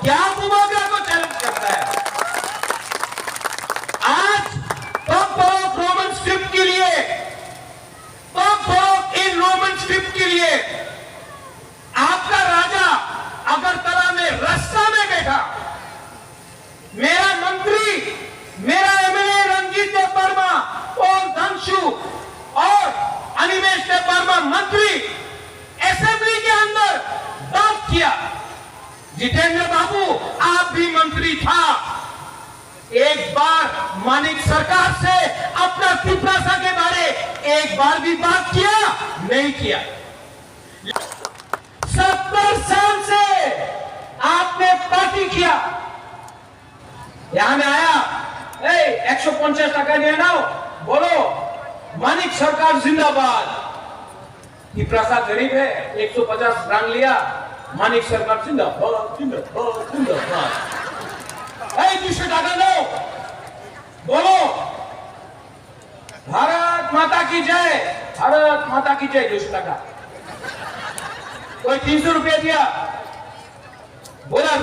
क्या बुबागरा को चैलेंज करता है? आज पग रोमन स्क्रिप्ट के लिए, पग इन रोमन स्क्रिप्ट के लिए आपका राजा अगरतला में रस्सा में बैठा, मेरा मंत्री, मेरा एमएलए रंजीत देव वर्मा और धनशु और अनिमेश देव वर्मा मंत्री असेंबली के अंदर बात किया। जितेंद्र बाबू आप भी मंत्री था, एक बार मानिक सरकार से अपना तिपरासा के बारे एक बार भी बात किया? नहीं किया। 70 साल से आपने पार्टी किया, यहां में आया 150 টাকা নিয়ে নাও, बोलो मानिक सरकार जिंदाबाद। तिपरासा गरीब है, 150 रंग लिया, मानिक सरकार जिंदाबाद जिंदाबाद जिंदाबाद। 200 টাকা दो, बोलो भारत माता की जय, भारत माता की जय। 200 টাকা। कोई 300 रुपया दिया, बोला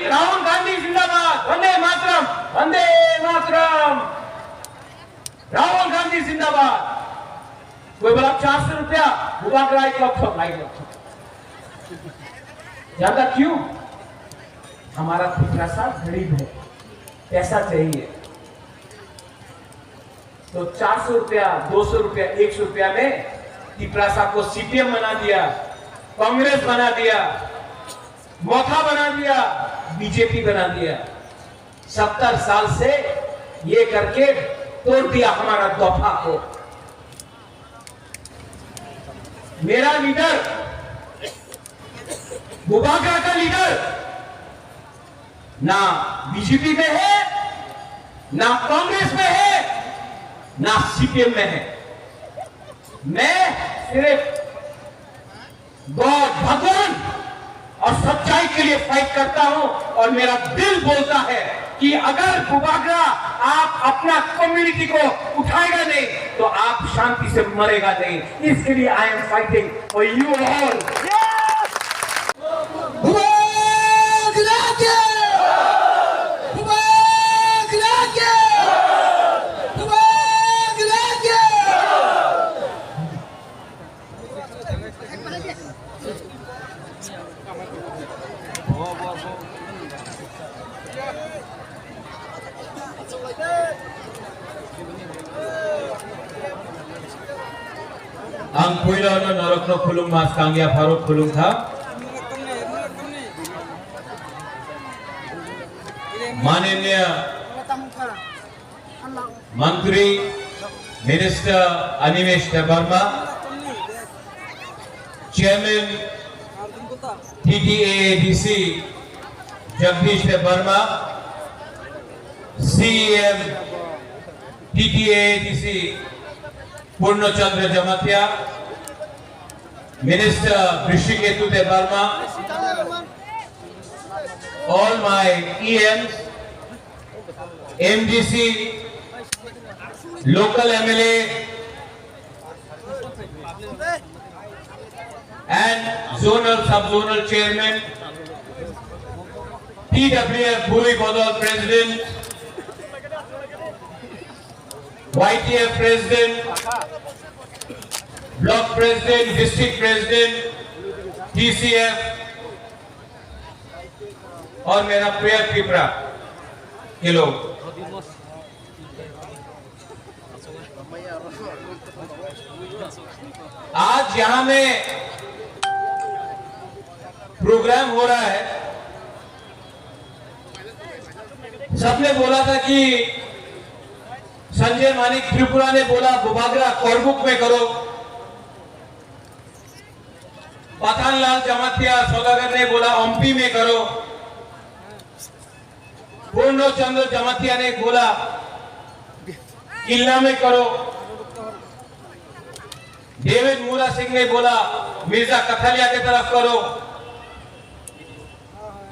राहुल गांधी जिंदाबाद, वंदे मातरम, वंदे मातरम, राहुल गांधी जिंदाबाद। कोई बोला 400 रुपया, बुबागरा 1 लाख। ज्यादा क्यों? हमारा तिपरासा गरीब है, पैसा चाहिए, तो 400 रुपया, 200 रुपया, 100 रुपया में तिपरासा को सीपीएम बना दिया, कांग्रेस बना दिया, मोथा बना दिया, बीजेपी बना दिया। 70 साल से ये करके तोड़ दिया हमारा दफा को। मेरा लीडर, बुबागरा का लीडर ना बीजेपी में है, ना कांग्रेस में है, ना सीपीएम में है। मैं सिर्फ गॉड, भगवान और सच्चाई के लिए फाइट करता हूं, और मेरा दिल बोलता है कि अगर बुबागरा आप अपना कम्युनिटी को उठाएगा नहीं तो आप शांति से मरेगा नहीं। इसके लिए I am fighting for you all. Ang puila no norok no khulung mas kangya Faruk khulung tha माननीय मंत्री minister Animesh Deb Barma, chairman TTAADC Jagdish Deb Barma, CEM TTAADC Purnachandra Jamatia, minister Rishiketu Deb Barma, all my EMs, MDC, local MLA and zonal sub-zonal chairman, TWF Bhumi Bodol president, YTF president, block president, district president, TCF और मेरा प्रिय त्रिपुरा के लोग, आज यहां में प्रोग्राम हो रहा है। सबने बोला था कि संजय मानिक त्रिपुरा ने बोला बुबागरा कोरबुक में करो, पठानलाल जमातिया सौदागर ने बोला ओम्पी में करो, पूर्णचंद्र जमातिया ने बोला किल्ला में करो, डेविड मूरा सिंह ने बोला मिर्जा कथलिया की तरफ करो,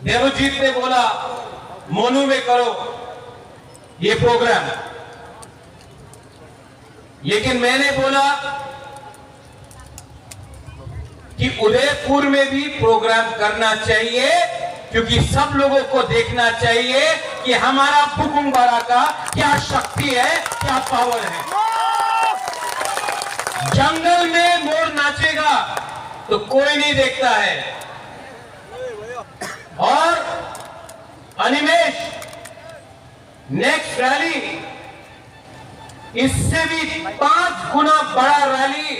देवजीत ने बोला मोनू में करो ये प्रोग्राम। लेकिन मैंने बोला कि उदयपुर में भी प्रोग्राम करना चाहिए, क्योंकि सब लोगों को देखना चाहिए कि हमारा बुकुमबाड़ा का क्या शक्ति है, क्या पावर है। जंगल में मोर नाचेगा तो कोई नहीं देखता है, और अनिमेश नेक्स्ट रैली इससे भी 5 गुना बड़ा रैली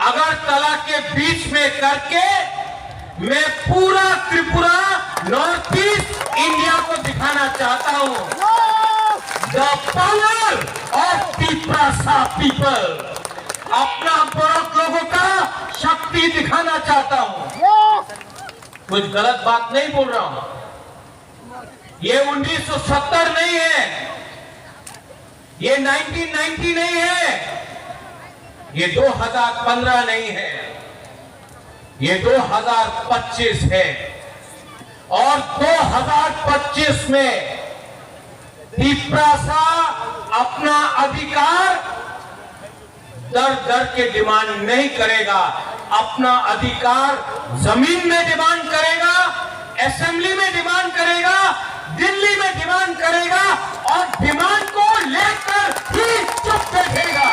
अगरतला के बीच में करके मैं पूरा त्रिपुरा नॉर्थ ईस्ट इंडिया को दिखाना चाहता हूं the power of Tiprasa people. अपना बहुत लोगों का शक्ति दिखाना चाहता हूं। कुछ गलत बात नहीं बोल रहा हूं। ये 1970 नहीं है, ये 1990 नहीं है, ये 2015 नहीं है, ये 2025 है। और 2025 में तिप्रासा अपना अधिकार दर दर के डिमांड नहीं करेगा, अपना अधिकार जमीन में डिमांड करेगा, असेंबली में डिमांड करेगा, दिल्ली में डिमांड करेगा, और डिमांड को लेकर ही चुप बैठेगा।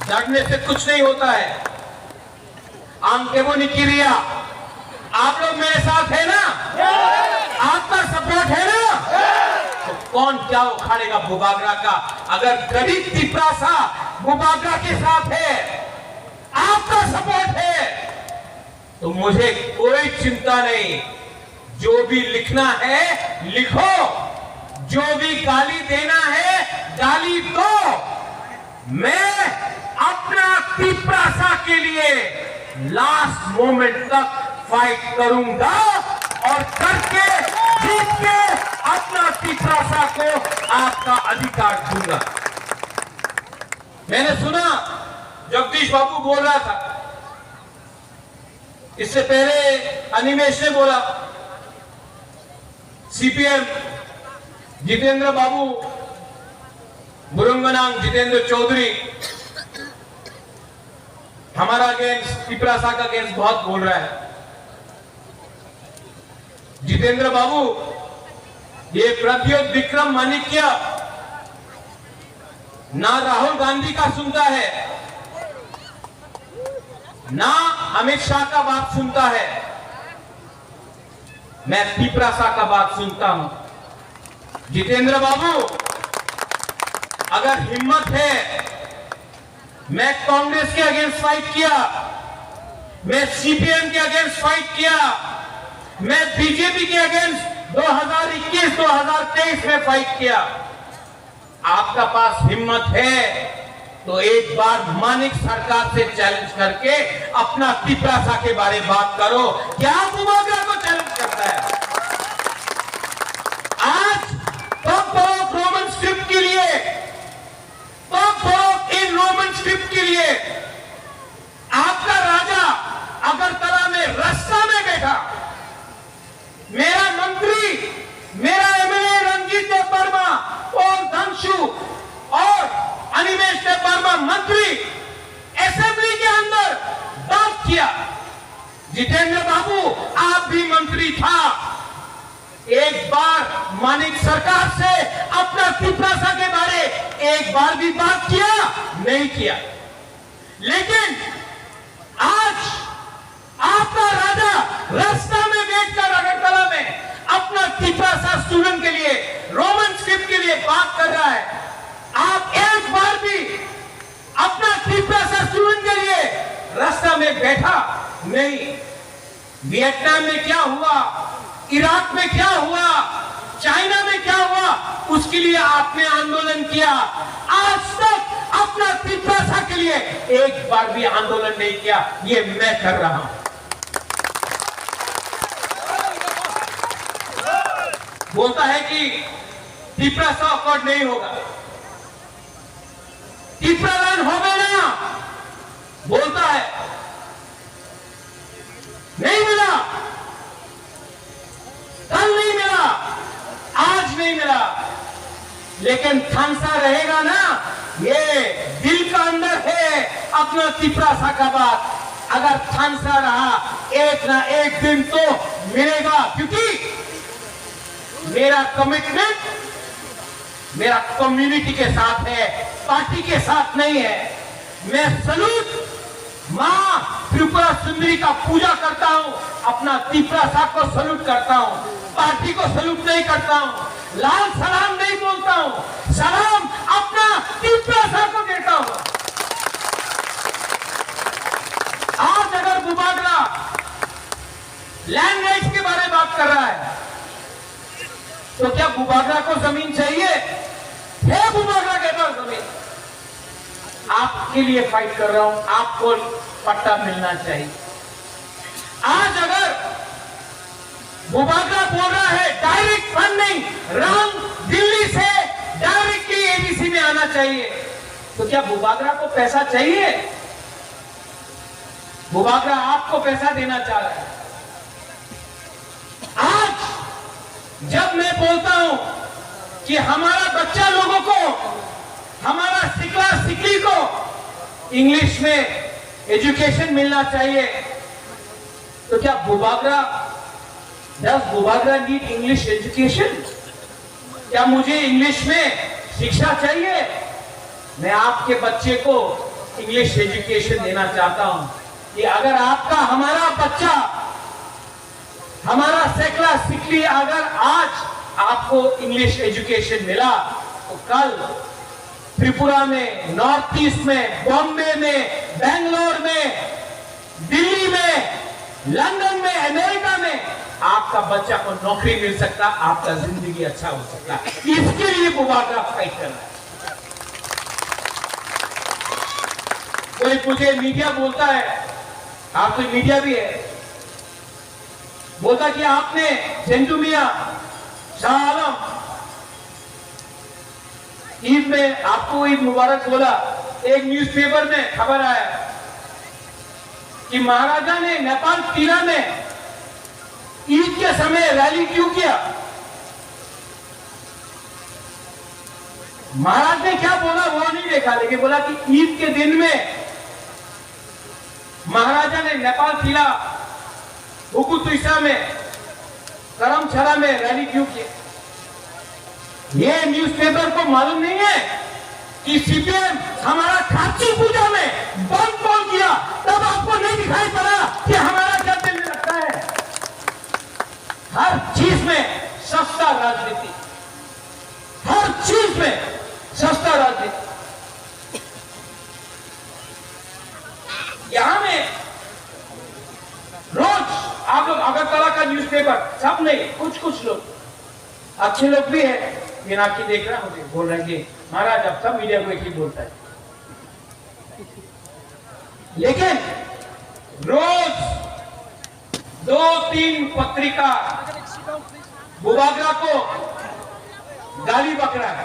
डरने से कुछ नहीं होता है। आंकेबो निकिरिया, आप लोग मेरे साथ है ना? आपका सपोर्ट है ना? तो कौन क्या उखाड़ेगा बुबागरा का? अगर गरीब तिप्रासा बुबागरा के साथ है, आपका सपोर्ट है, तो मुझे कोई चिंता नहीं। जो भी लिखना है लिखो, जो भी गाली देना है गाली दो। मैं अपना तिप्रासा के लिए लास्ट मोमेंट तक फाइट करूंगा, और करके जीत के अपना तिप्रासा को आपका अधिकार दूंगा। मैंने सुना जगदीश बाबू बोल रहा था, इससे पहले अनिमेश ने बोला, सीपीएम जितेंद्र बाबू, बुरंगनांग जितेंद्र चौधरी हमारा अगेंस्ट तिप्रासा का अगेंस्ट बहुत बोल रहा है। जितेंद्र बाबू, ये प्रद्योत विक्रम माणिक्य ना राहुल गांधी का सुनता है, ना अमित शाह का बात सुनता है, मैं तिप्रासा का बात सुनता हूं। जितेंद्र बाबू, अगर हिम्मत है, मैं कांग्रेस के अगेंस्ट फाइट किया, मैं सीपीएम के अगेंस्ट फाइट किया, मैं बीजेपी के अगेंस्ट 2021-2023 में फाइट किया। आपका पास हिम्मत है तो एक बार मानिक सरकार से चैलेंज करके अपना तिप्रासा के बारे में बात करो। क्या बुबागरा को चैलेंज करता है? आज तब रोमन स्क्रिप्ट के लिए, इन रोमन स्क्रिप्ट के लिए आपका राजा अगरतला में रास्ता में बैठा, मेरा मंत्री, मेरा एमएलए रंजीत देव वर्मा और धनशु और अनिमेश देव वर्मा मंत्री असेंबली के अंदर बात किया। जितेंद्र बाबू, आप भी मंत्री था, एक बार मानिक सरकार से अपना तिप्रासा के बारे एक बार भी बात किया? नहीं किया। लेकिन आज आपका राजा रास्ता में बैठकर अगरतला में अपना तिप्रासा स्टूडेंट के लिए, रोमन स्क्रिप्ट के लिए बात कर रहा है। आप एक बार भी अपना तिप्रासा स्टूडेंट के लिए रास्ता में बैठा नहीं। वियतनाम में क्या हुआ, इराक में क्या हुआ, चाइना में क्या हुआ, उसके लिए आपने आंदोलन किया। आज तक अपना तिप्रासा के लिए एक बार भी आंदोलन नहीं किया। ये मैं कर रहा हूं। बोलता है कि तिप्रासा अकॉर्ड नहीं होगा, तिप्रालैंड होगा ना, बोलता है। नहीं मिला, कल नहीं मिला, आज नहीं मिला, लेकिन थांसा रहेगा ना। ये दिल का अंदर है अपना तिप्रासा का बात। अगर फांसा रहा एक ना एक दिन तो मिलेगा, क्योंकि मेरा कमिटमेंट मेरा कम्युनिटी के साथ है, पार्टी के साथ नहीं है। मैं सलूट मां त्रिपुरा सुंदरी का पूजा करता हूं, अपना त्रिपुरा साहब को सलूट करता हूं, पार्टी को सलूट नहीं करता हूं, लाल सलाम नहीं बोलता हूं, सलाम अपना त्रिपुरा साहब को देता हूं। आज अगर बुबागरा लैंड राइट्स के बारे में बात कर रहा है तो क्या बुबागरा को जमीन चाहिए? है बुबागरा के पास जमीन? आपके लिए फाइट कर रहा हूं, आपको पट्टा मिलना चाहिए। आज अगर बुबागरा बोल रहा है डायरेक्ट फंडिंग रंग दिल्ली से डायरेक्टली एबीसी में आना चाहिए, तो क्या बुबागरा को पैसा चाहिए? बुबागरा आपको पैसा देना चाह रहा है। आज जब मैं बोलता हूं कि हमारा बच्चा लोगों को, हमारा सिकला सिकली को इंग्लिश में एजुकेशन मिलना चाहिए, तो क्या बुबागरा नीड इंग्लिश एजुकेशन? क्या मुझे इंग्लिश में शिक्षा चाहिए? मैं आपके बच्चे को इंग्लिश एजुकेशन देना चाहता हूं कि अगर आपका, हमारा बच्चा, हमारा सेकला सिकली अगर आज आपको इंग्लिश एजुकेशन मिला तो कल त्रिपुरा में, नॉर्थ ईस्ट में, बॉम्बे में, बेंगलोर में, दिल्ली में, लंदन में, अमेरिका में आपका बच्चा को नौकरी मिल सकता, आपका जिंदगी अच्छा हो सकता। इसके लिए बुबागरा फाइट कर रहा है। कोई मुझे मीडिया बोलता है, आप तो मीडिया भी है, बोलता कि आपने झंडू मियां, शाह आलम ईद में आपको ईद मुबारक बोला। एक न्यूज़पेपर में खबर आया कि महाराजा ने नेपाल टीला में ईद के समय रैली क्यों किया? महाराज ने क्या बोला वो नहीं देखा, लेकिन बोला कि ईद के दिन में महाराजा ने नेपाल टीला, हुकुतुइसा में, करमछरा में रैली क्यों किया? ये न्यूज़पेपर को मालूम नहीं है कि सीपीएम हमारा खाची पूजा में बम बोल किया, तब आपको नहीं दिखाई पड़ा कि हमारा क्या दिल में लगता है? हर चीज में सस्ता राजनीति, हर चीज में सस्ता राजनीति। यहां में रोज आप लोग अगरतला का न्यूज़पेपर, सब नहीं, कुछ लोग अच्छे लोग भी है, बिना की देख रहा मुझे बोल रहे हैं महाराज अब सब मीडिया को एक ही बोलता है, लेकिन रोज 2-3 पत्रिका बुबागरा को गाली बक रहा है।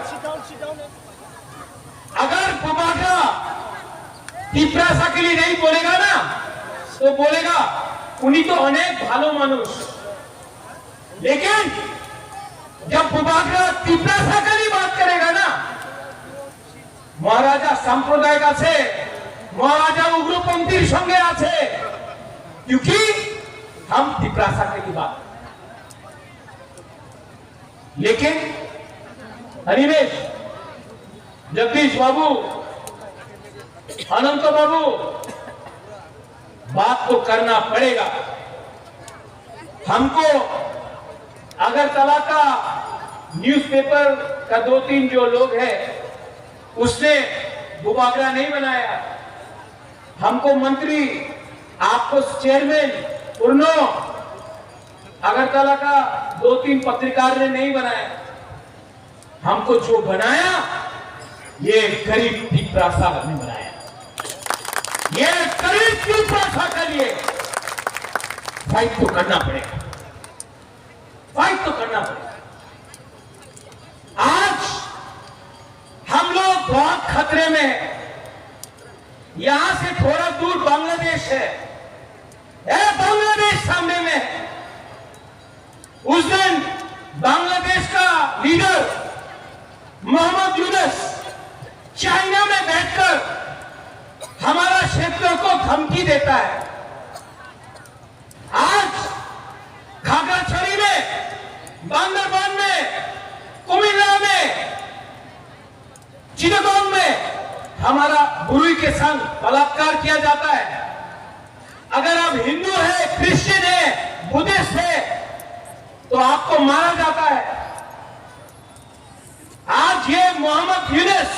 अगर बुबागरा তীব্রাসা के लिए नहीं बोलेगा ना, तो बोलेगा उन्हीं तो अनेक भालो मानुष, लेकिन जब बुबागरा তীব্রাসা के लिए बात करेगा ना, महाराजा संप्रदाय আছে, महाराजा उग्रपंथीर संगे আছে, क्योंकि हम তীব্রাসা के लिए बात। लेकिन अनिमेश, जगदीश बाबू, अनंत बाबू, बात तो करना पड़ेगा हमको। अगरतला का न्यूज़पेपर का 2-3 जो लोग हैं उसने बुबागरा नहीं बनाया, हमको मंत्री, आपको चेयरमैन पूर्णो, अगरतला का 2-3 पत्रकार ने नहीं बनाया। हमको जो बनाया ये गरीब তীব্রাসা ने बनाया, ये गरीब তীব্রাসা के लिए फाइट तो करना पड़ेगा, फाइट तो करना पड़ेगा। आज हम लोग बहुत खतरे में हैं। यहां से थोड़ा दूर बांग्लादेश है, बांग्लादेश सामने में है। उस दिन बांग्लादेश का लीडर मोहम्मद यूनुस चाइना में बैठकर हमारा क्षेत्रों को धमकी देता है बांदरबान में, कुमिल्ला में, चिटागोंग में हमारा बुरुई के संग बलात्कार किया जाता है। अगर आप हिंदू है, क्रिश्चियन है, बुद्धिस्ट है, तो आपको मारा जाता है। आज ये मोहम्मद यूनुस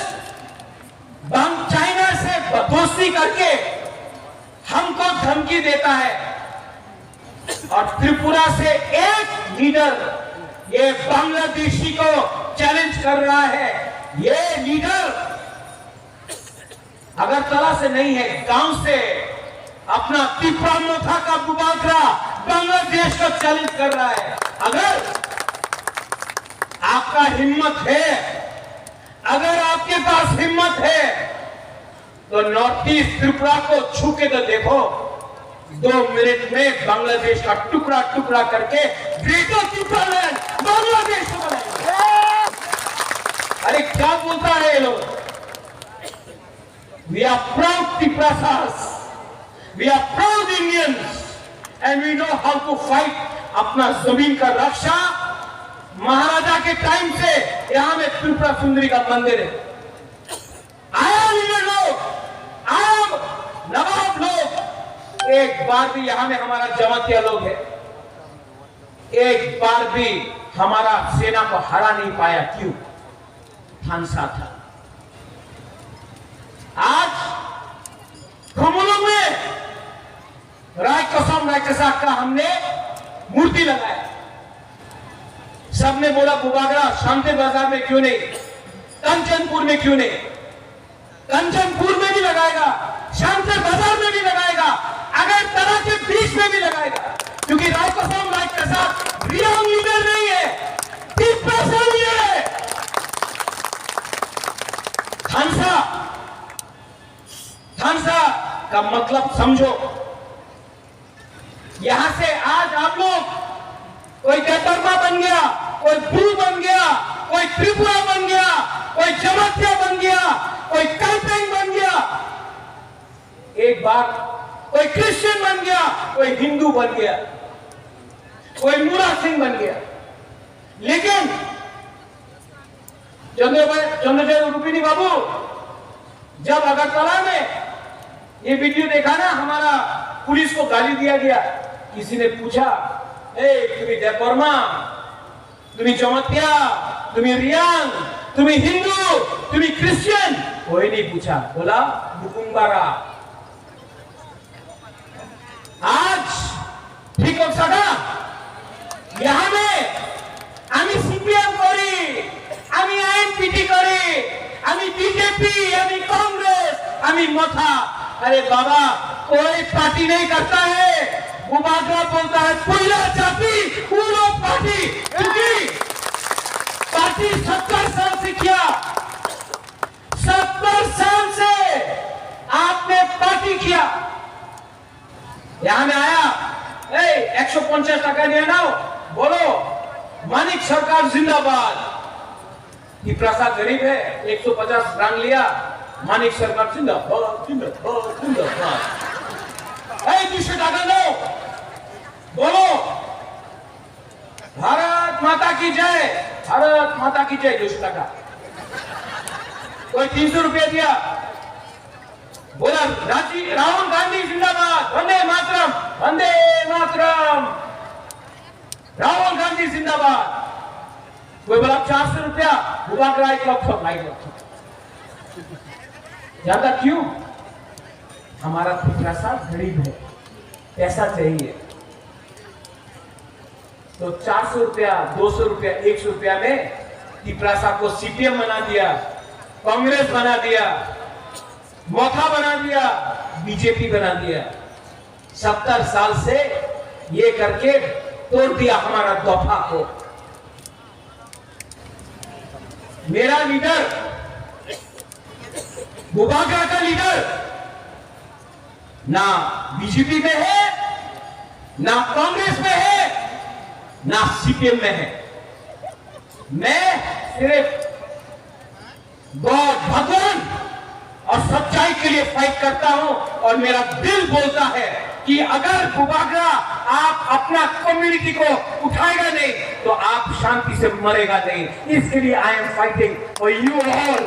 चाइना से दोस्ती करके हमको धमकी देता है और त्रिपुरा से एक लीडर ये बांग्लादेशी को चैलेंज कर रहा है। ये लीडर अगरतला से नहीं है, गांव से अपना त्रिपुरा मोथा का बुबागरा बांग्लादेश को चैलेंज कर रहा है। अगर आपका हिम्मत है, अगर आपके पास हिम्मत है, तो नॉर्थ ईस्ट त्रिपुरा को छू के तो देखो। 2 मिनट में बांग्लादेश का टुकड़ा टुकड़ा करके ग्रेटर त्रिपुरालैंड बांग्लादेश को बनाएंगे। अरे क्या बोलता है ये लोग? वी आर प्राउड त्रिपुरासास, we are proud Indians and we know how to fight. अपना जमीन का रक्षा महाराजा के टाइम से यहां में त्रिपुरा सुंदरी का मंदिर है। आया लीडर लोग, आया नवाब लोग, एक बार भी यहां में हमारा जमातिया लोग है, एक बार भी हमारा सेना को हरा नहीं पाया। क्यों? थानसा था। आज कमलों में राय कसम राय कसाक का हमने मूर्ति लगाया। सबने बोला बुबागरा शांति बाजार में क्यों नहीं, कंचनपुर में क्यों नहीं? कंचनपुर में भी लगाएगा, शांति बाजार में भी लगाएगा, अगर तरह के बीच में भी लगाएगा। क्योंकि राय कसम राय कसाक रियल लीडर नहीं है, त्रिपुरा है। थानसा का मतलब समझो। यहां से आज आप लोग कोई देवबर्मा बन गया, कोई ब्रू बन गया, कोई त्रिपुरा बन गया, कोई जमातिया बन गया, कोई कल्पेंग बन गया, एक बार कोई क्रिश्चियन बन गया, कोई हिंदू बन गया, कोई मूरा सिंह बन गया। लेकिन चंद्रजय रुपिनी बाबू जब अगरतला में ये वीडियो देखा ना, हमारा पुलिस को गाली दिया गया, किसी ने पूछा, तुम्हें देवबर्मा, तुम्हें जमातिया, तुम्हें रियांग, तुम्हें हिंदू, तुम्हें क्रिश्चियन? कोई नहीं पूछा, बोला बुकुंबारा। आज ठीक हो सका यहां में आमी सीपीएम करी, आमी आईएनपीटी करी, आमी बीजेपी, आमी कांग्रेस, आमी मथा। अरे बाबा, कोई पार्टी नहीं करता है। बुबागरा बोलता है पुइला जाति पूरा पार्टी, क्योंकि पार्टी 70 साल से किया, 70 साल से आपने पार्टी किया। यहां में आया 150 টাকা নিয়ে নাও, बोलो मानिक सरकार जिंदाबाद। प्रसाद गरीब है, 150 रंग लिया, मानिक सरकार जिंदाबाद जिंदाबाद जिंदाबाद। 200 টাকা दो, बोलो भारत माता की जय, भारत माता की जय। 200 টাকা। कोई 300 रुपया दिया, बोला राहुल गांधी जिंदाबाद, वंदे मातरम, वंदे मातरम, राहुल गांधी जिंदाबाद। कोई बोला 400 रुपया, बुबागरा 1 लाख। ज्यादा क्यों? हमारा पिछड़ा गरीब है, पैसा चाहिए, तो 400 रुपया, 200 रुपया, 100 रुपया में त्रिपुरा को सीपीएम बना दिया, कांग्रेस बना दिया, मोथा बना दिया, बीजेपी बना दिया। 70 साल से ये करके तोड़ दिया हमारा दफा को। मेरा लीडर, बुबागरा का लीडर ना बीजेपी में है, ना कांग्रेस में है, ना सीपीएम में है। मैं सिर्फ गॉड, भगवान और सच्चाई के लिए फाइट करता हूं। और मेरा दिल बोलता है कि अगर बुबागरा आप अपना कम्युनिटी को उठाएगा नहीं तो आप शांति से मरेगा नहीं। इसके लिए I am fighting for you all.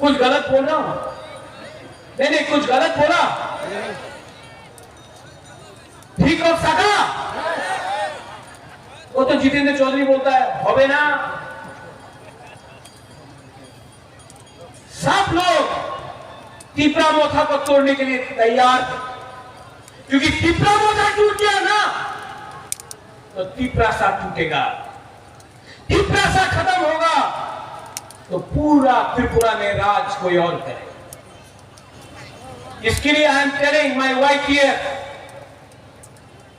कुछ गलत बोल रहा हूं? नहीं, कुछ गलत बोला? ठीक हो सका? वो तो जितेंद्र चौधरी बोलता है होवे ना। सब लोग टिपरा मोथा को तोड़ने के लिए तैयार थे, क्योंकि टिपरा मोथा टूट गया ना तो टिपरा सा टूटेगा, टिपरा सा खत्म होगा तो पूरा त्रिपुरा में राज कोई और करे। इसके लिए I am telling my wife here,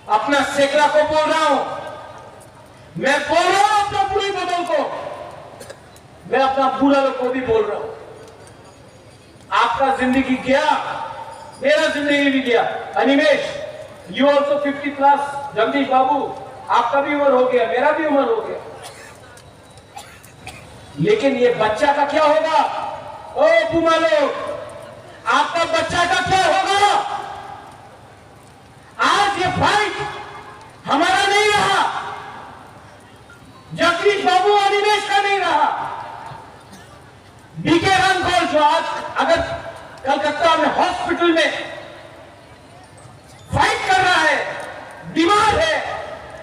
अपना सेकरा को बोल रहा हूं, मैं बोल रहा हूं अपना पूरी बदल को, मैं अपना पूरा लोग को भी बोल रहा हूं। आपका जिंदगी गया, मेरा जिंदगी भी गया। Animesh, you also 50+। जगदीश बाबू, आपका भी उम्र हो गया, मेरा भी उम्र हो गया। लेकिन ये बच्चा का क्या होगा? ओ बुमा लोग, आपका बच्चा का क्या होगा? आज ये फाइट हमारा नहीं रहा, जगदीश बाबू अनिमेश का नहीं रहा। बीके रणखोर जो आज अगर कलकत्ता में हॉस्पिटल में फाइट कर रहा है, बीमार है,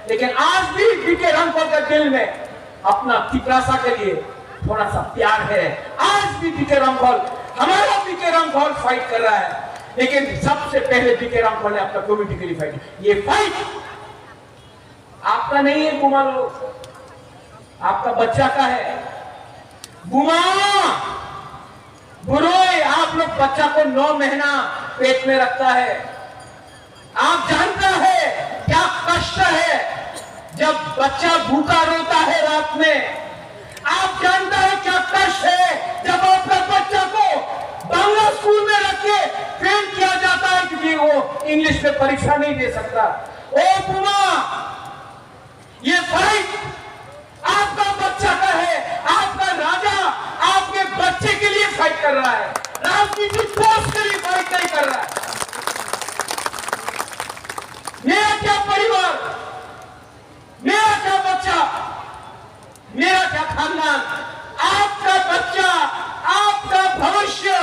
लेकिन आज भी बीके रणखोर के दिल में अपना टिपरासा के लिए थोड़ा सा प्यार है। आज भी बीके रणखोर, हमारा बीके रणखोर फाइट कर रहा है, लेकिन सबसे पहले बीके रणखोर ने अपना कम्युनिटी के लिए फाइट। ये फाइट आपका नहीं है बुमा लोग, आपका बच्चा का है। बुमा बुरोई, आप लोग बच्चा को 9 महीना पेट में रखता है, आप जानता है क्या कष्ट है जब बच्चा भूखा रोता है रात में। आप जानता है क्या कष्ट है जब अपने बच्चा को बांग्ला स्कूल में रख के फेल किया जाता है क्योंकि वो इंग्लिश में परीक्षा नहीं दे सकता। ओ बुमा, ये फाइट आपका बच्चा का है, आपका राजा आपके बच्चे के लिए फाइट कर रहा है, राजनीतिक पोस्ट के लिए फाइट नहीं कर रहा है। मेरा क्या परिवार, मेरा क्या बच्चा, मेरा क्या खानदान, आपका बच्चा, आपका भविष्य,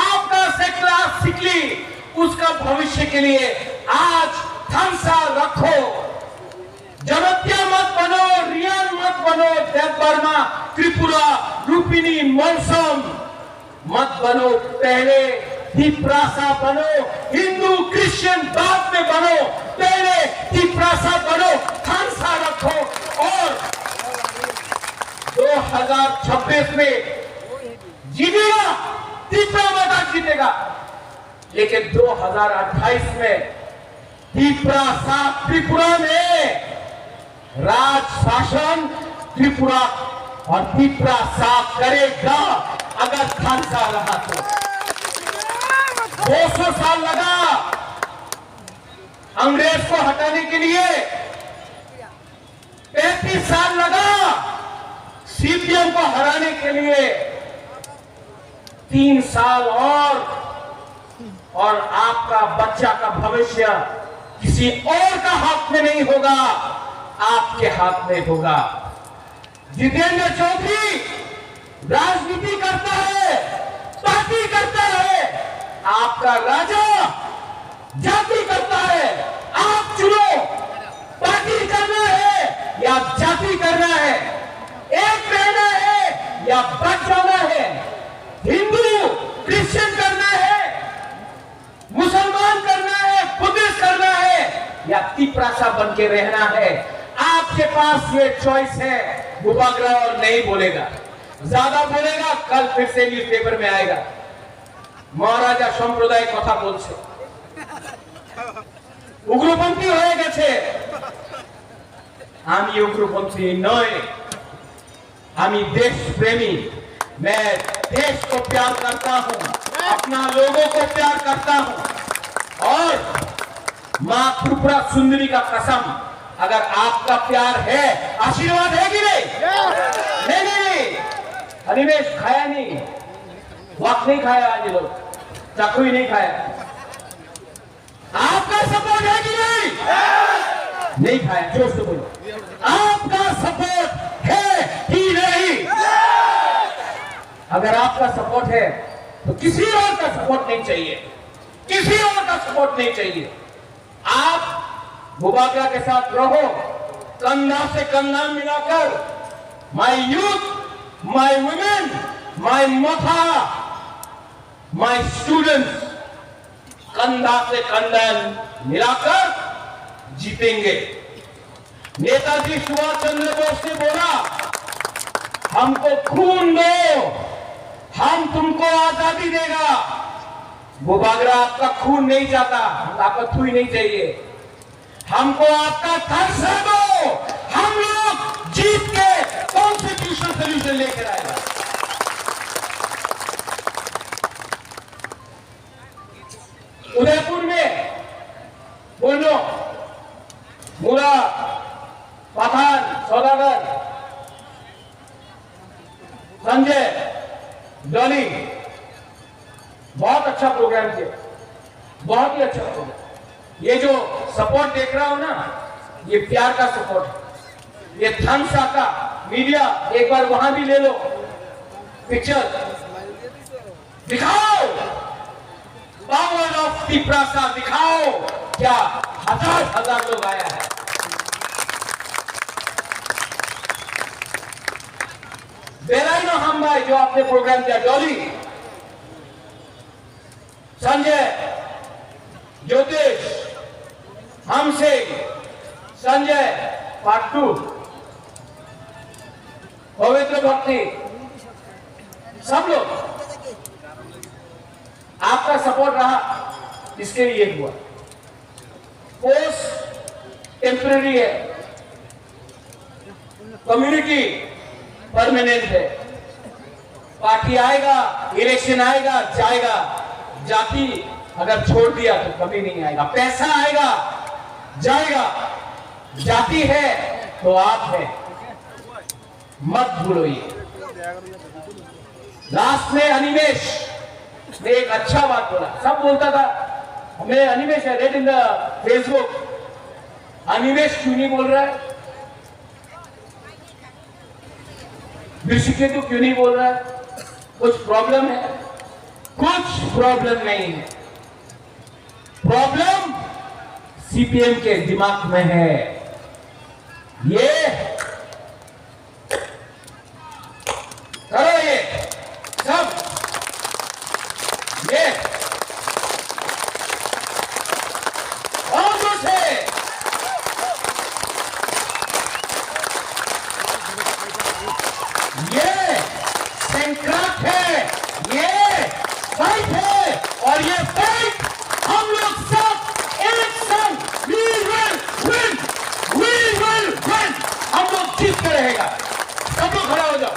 आपका सेकला सिकली, उसका भविष्य के लिए आज थमसा रखो। जमत्या मत बनो, रियान मत बनो, देव वर्मा, त्रिपुरा, रूपिनी, मौसम मत बनो, पहले टिपरासा बनो। हिंदू क्रिश्चियन बाद में बनो, पहले टिपरासा बनो, थमसा रखो। और 2026 में जीतेगा, टिपरा मता जीतेगा, लेकिन 2028 में टिपरासा त्रिपुरा में राज शासन त्रिपुरा और टिपरा साफ करेगा अगर खालसा रहा तो। 200 साल लगा अंग्रेज को हटाने के लिए, 35 साल लगा सीपीएम को हराने के लिए, 3 साल और आपका बच्चा का भविष्य किसी और का हाथ में नहीं होगा, आपके हाथ में होगा। जितेंद्र चौधरी राजनीति करता है, पार्टी करता है, आपका राजा जाति करता है। आप चुनो, पार्टी करना है या जाति करना है, एक रहना है या बच जाना है, हिंदू क्रिश्चियन करना है, मुसलमान करना है, बुद्धिस्ट करना है या टिपरासा बन के रहना है। आपके पास ये चॉइस है। बुबागरा और नहीं बोलेगा, ज्यादा बोलेगा कल फिर से न्यूज़पेपर में आएगा महाराजा সম্প্রদায় কথা বলছে, उग्रपंथी হয়ে গেছে। আমি उग्रपंथी নয়, আমি देश प्रेमी, मैं देश को प्यार करता हूं, अपना लोगों को प्यार करता हूं। और मां त्रिपुरा सुंदरी का कसम, अगर आपका प्यार है, आशीर्वाद है कि नहीं? नहीं। अनिमेश खाया नहीं, वक्त नहीं खाया, आज लोग चाकू ही नहीं खाया। आपका सपोर्ट है कि नहीं? नहीं खाया, जोर से बोलो। आपका सपोर्ट है कि नहीं? अगर आपका सपोर्ट है तो किसी और का सपोर्ट नहीं चाहिए, किसी और का सपोर्ट नहीं चाहिए। आप मुबारका के साथ रहो, कंधा से कंधा मिलाकर। My youth, my women, my मथा, माय स्टूडेंट्स, कंधा से कंधा मिलाकर जीतेंगे। नेताजी सुभाष चंद्र बोस ने बोला, हमको खून दो, हम तुमको आजादी देगा। वो बागरा आपका खून नहीं चाहता, आपका थूई नहीं चाहिए, हमको आपका थर्स दो। हम लोग जीत के कॉन्स्टिट्यूशनल सोल्यूशन लेकर आएगा। उदयपुर में बोलो, मुरा, पठान, सौदागर, संजय, डॉली, बहुत अच्छा प्रोग्राम किया, बहुत ही अच्छा प्रोग्राम। ये जो सपोर्ट देख रहा हूं ना, ये प्यार का सपोर्ट है। ये थम्स का मीडिया, एक बार वहां भी ले लो पिक्चर, दिखाओ पावर ऑफ तिप्रासा, दिखाओ। क्या हजार लोग आया है। बेलाइनो हम भाई जो आपने प्रोग्राम किया, डॉली, संजय, ज्योतिष, हमसे, संजय पार्ट 2, पवित्र भक्ति, सब लोग आपका सपोर्ट रहा, इसके लिए हुआ। पोस्ट टेम्पररी है, कम्युनिटी परमानेंट है। पार्टी आएगा, इलेक्शन आएगा, जाएगा। जाति अगर छोड़ दिया तो कभी नहीं आएगा। पैसा आएगा, जाएगा। जाति है तो आप है, मत भूलो ये। लास्ट में अनिमेश ने एक अच्छा बात बोला, सब बोलता था हमें अनिमेश है, red in the Facebook, Animesh क्यों नहीं बोल रहा है, ऋषिकेतु क्यों नहीं बोल रहा है, कुछ प्रॉब्लम है? कुछ प्रॉब्लम नहीं है। प्रॉब्लम सीपीएम के दिमाग में है। ये करो, ये सब, ये और कुछ है। ये संक्रांत है, ये फाइट है, और ये फाइट हम लोग सब एक संग, we will win, हम लोग जीत के रहेगा। सब लोग खड़ा हो जाओ।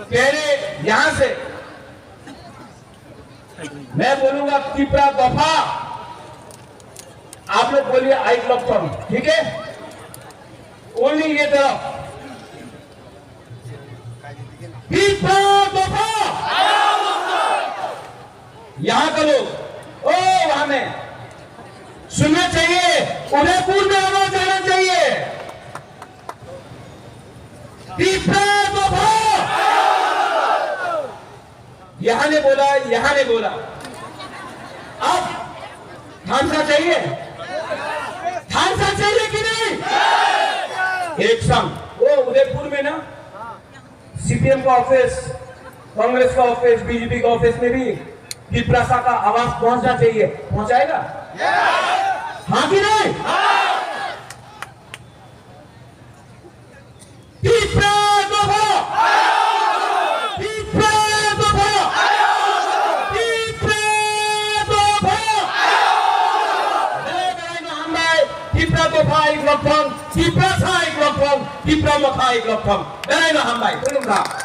तेरे यहां से मैं बोलूंगा तिप्रा दफा, आप लोग बोलिए आई क्लब फॉर्म, ठीक है? ओनली ये तरफ तिप्रा दफा, यहां का लोग, ओ वहां में सुनना चाहिए, उदयपुर में आवाज आना चाहिए। तिप्रा दफा, यहां ने बोला, यहां ने बोला। अब थानसा चाहिए, थानसा चाहिए कि नहीं? एक संग वो उदयपुर में ना सीपीएम का ऑफिस, कांग्रेस का ऑफिस, बीजेपी का ऑफिस में भी तिप्रासा का आवाज पहुंचना चाहिए। पहुंचाएगा? हाँ कि नहीं? तिप्रा दफा, तिप्रा दफा, तिप्रा दफा, तिप्रा दफा एक लक्षण, तिप्रासा एक लक्षण, तिप्रा मथा एक लक्षण। बेलायनो हामबाय, खुलुमबाय।